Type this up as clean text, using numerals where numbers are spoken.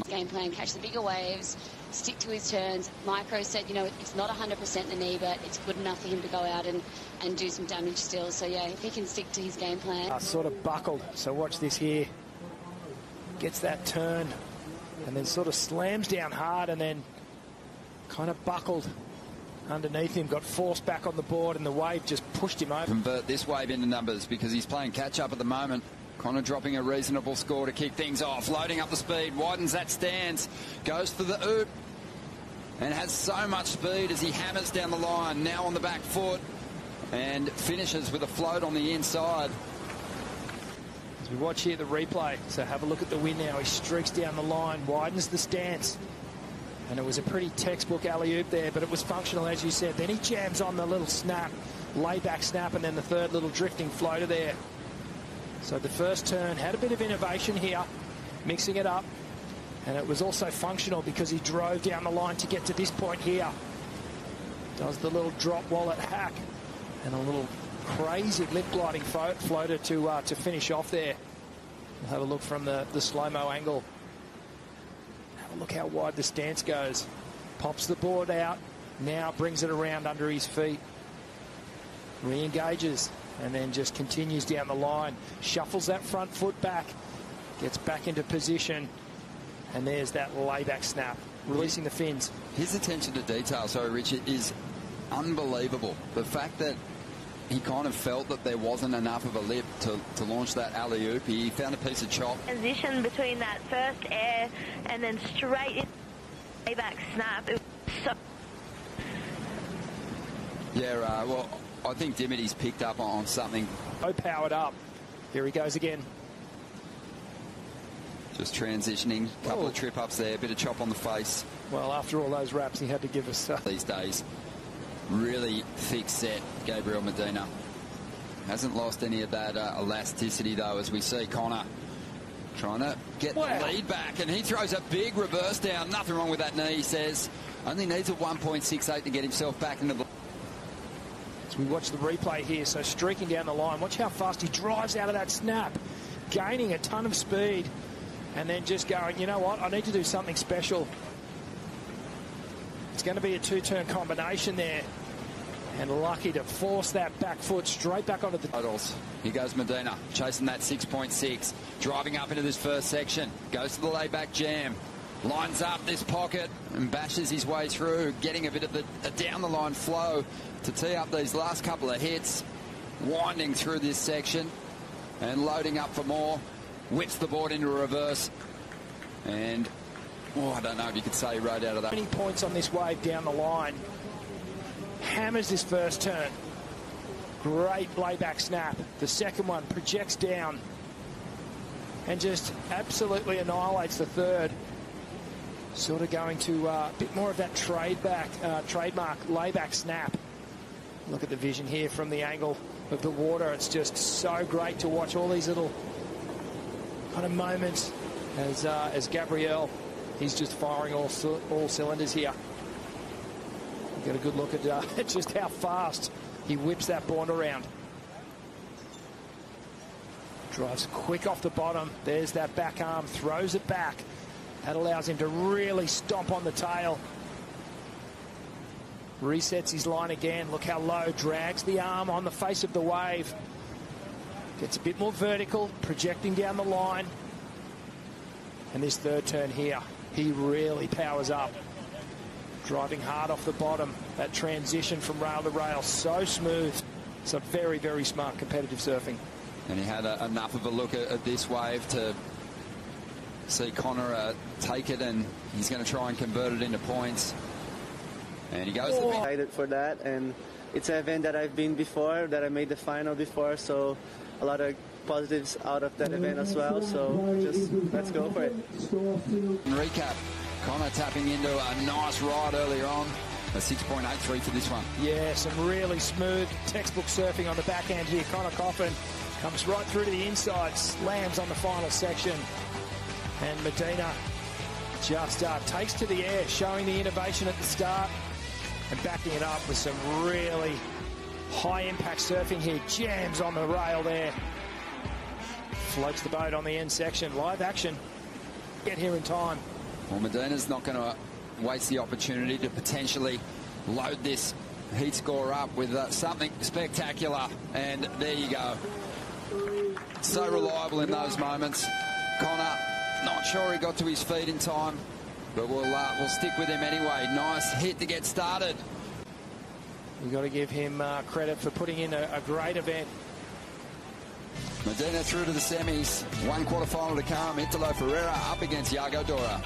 Game plan, catch the bigger waves, stick to his turns. Micro said, you know, it's not 100% the knee, but it's good enough for him to go out and do some damage still. So, yeah, if he can stick to his game plan. Sort of buckled. So watch this here. Gets that turn and then sort of slams down hard and then kind of buckled underneath him, got forced back on the board, and the wave just pushed him over. Convert this wave into numbers because he's playing catch-up at the moment. Connor dropping a reasonable score to kick things off, loading up the speed, widens that stance, goes for the oop, and has so much speed as he hammers down the line, now on the back foot, and finishes with a float on the inside. As we watch here the replay, so have a look at the win now. He streaks down the line, widens the stance. And it was a pretty textbook alley-oop there, but it was functional, as you said. Then he jams on the little snap, layback snap, and then the third little drifting floater there. So the first turn had a bit of innovation here, mixing it up. And it was also functional because he drove down the line to get to this point here. Does the little drop wallet hack and a little crazy lip gliding floater to finish off there. We'll have a look from the slow-mo angle. Look how wide the stance goes. Pops the board out. Now brings it around under his feet. Re-engages and then just continues down the line. Shuffles that front foot back. Gets back into position. And there's that layback snap. Releasing the fins. His attention to detail, sorry Richard, is unbelievable. The fact that he kind of felt that there wasn't enough of a lip to launch that alley-oop. He found a piece of chop. Transition between that first air and then straight in layback snap. It was so... Yeah, well, I think Dimity's picked up on something. So powered up. Here he goes again. Just transitioning. Couple of trip-ups there. Bit of chop on the face. Well, after all those wraps, he had to give us... These days. Really thick set, Gabriel Medina. Hasn't lost any of that elasticity, though, as we see Connor trying to get the lead back. And he throws a big reverse down. Nothing wrong with that knee, he says. Only needs a 1.68 to get himself back into the... As we watch the replay here, so streaking down the line. Watch how fast he drives out of that snap. Gaining a ton of speed. And then just going, you know what, I need to do something special. It's going to be a two-turn combination there. And lucky to force that back foot straight back onto the... Totals. Here goes Medina, chasing that 6.6. Driving up into this first section. Goes to the layback jam. Lines up this pocket and bashes his way through. Getting a bit of a down-the-line flow to tee up these last couple of hits. Winding through this section. And loading up for more. Whips the board into a reverse. And... oh, I don't know if you could say he rode out of that. 20 points on this wave down the line. Hammers this first turn. Great layback snap. The second one projects down and just absolutely annihilates the third. Sort of going to a bit more of that trademark layback snap. Look at the vision here from the angle of the water. It's just so great to watch all these little kind of moments as Gabriel. He's just firing all cylinders here. Get a good look at just how fast he whips that board around. Drives quick off the bottom. There's that back arm, throws it back. That allows him to really stomp on the tail. Resets his line again. Look how low. Drags the arm on the face of the wave. Gets a bit more vertical, projecting down the line. And this third turn here, he really powers up. Driving hard off the bottom. That transition from rail to rail, so smooth. Some very, very smart competitive surfing. And he had enough of a look at this wave to see Connor take it, and he's going to try and convert it into points. And he goes... excited for that, and it's an event that I've been before, that I made the final before, so a lot of positives out of that event as well, so just let's go for it. Recap, Connor tapping into a nice ride earlier on. A 6.83 for this one. Yeah, some really smooth textbook surfing on the backhand here. Connor Coffin comes right through to the inside, slams on the final section. And Medina just takes to the air, showing the innovation at the start and backing it up with some really high-impact surfing here. Jams on the rail there. Floats the boat on the end section. Live action. Get here in time. Well, Medina's not going to waste the opportunity to potentially load this heat score up with something spectacular. And there you go. So reliable in those moments. Connor, not sure he got to his feet in time, but we'll stick with him anyway. Nice hit to get started. We've got to give him credit for putting in a great event. Medina through to the semis. One quarter final to come. Italo Ferreira up against Yago Dora.